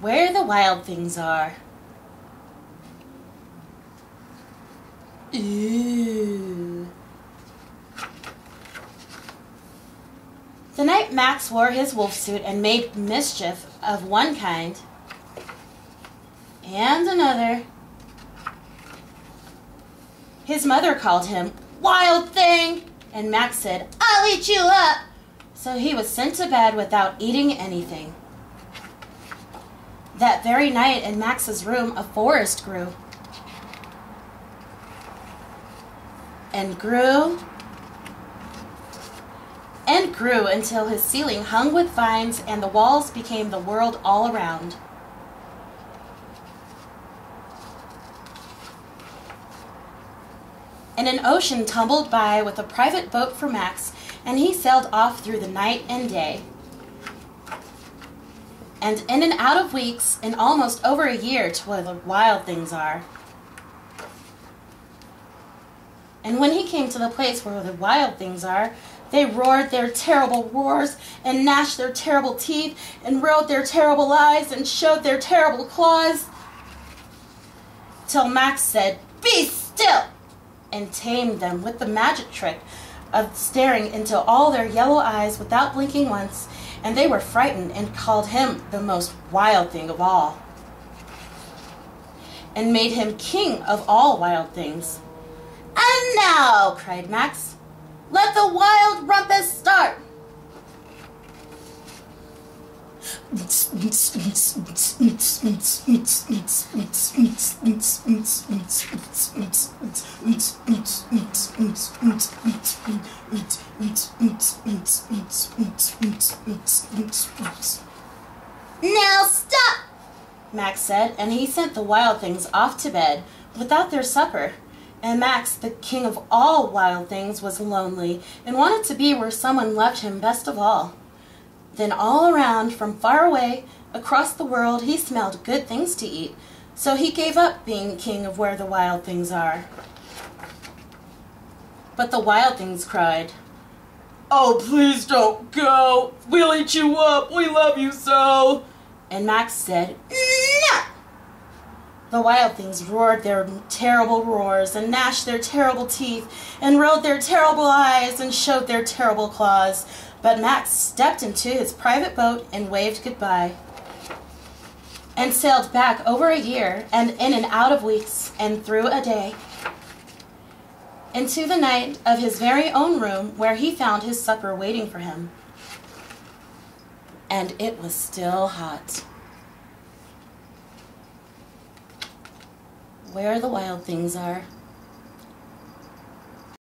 Where the wild things are. Ooh. The night Max wore his wolf suit and made mischief of one kind and another, his mother called him "Wild Thing," and Max said, "I'll eat you up." So he was sent to bed without eating anything. That very night in Max's room, a forest grew and grew and grew until his ceiling hung with vines and the walls became the world all around. And an ocean tumbled by with a private boat for Max, and he sailed off through the night and day. And in and out of weeks, and almost over a year to where the wild things are. And when he came to the place where the wild things are, they roared their terrible roars, and gnashed their terrible teeth, and rolled their terrible eyes, and showed their terrible claws, till Max said, "Be still!" and tamed them with the magic trick of staring into all their yellow eyes without blinking once, and they were frightened and called him the most wild thing of all, and made him king of all wild things. "And now," cried Max, "let the wild rumpus start." "Now stop," Max said, and he sent the wild things off to bed without their supper. And Max, the king of all wild things, was lonely and wanted to be where someone loved him best of all. Then all around, from far away, across the world, he smelled good things to eat, so he gave up being king of where the wild things are. But the wild things cried, "Oh, please don't go. We'll eat you up. We love you so." And Max said, "No." The wild things roared their terrible roars, and gnashed their terrible teeth, and rolled their terrible eyes, and showed their terrible claws. But Max stepped into his private boat and waved goodbye, and sailed back over a year, and in and out of weeks, and through a day, into the night of his very own room, where he found his supper waiting for him. And it was still hot. Where the wild things are.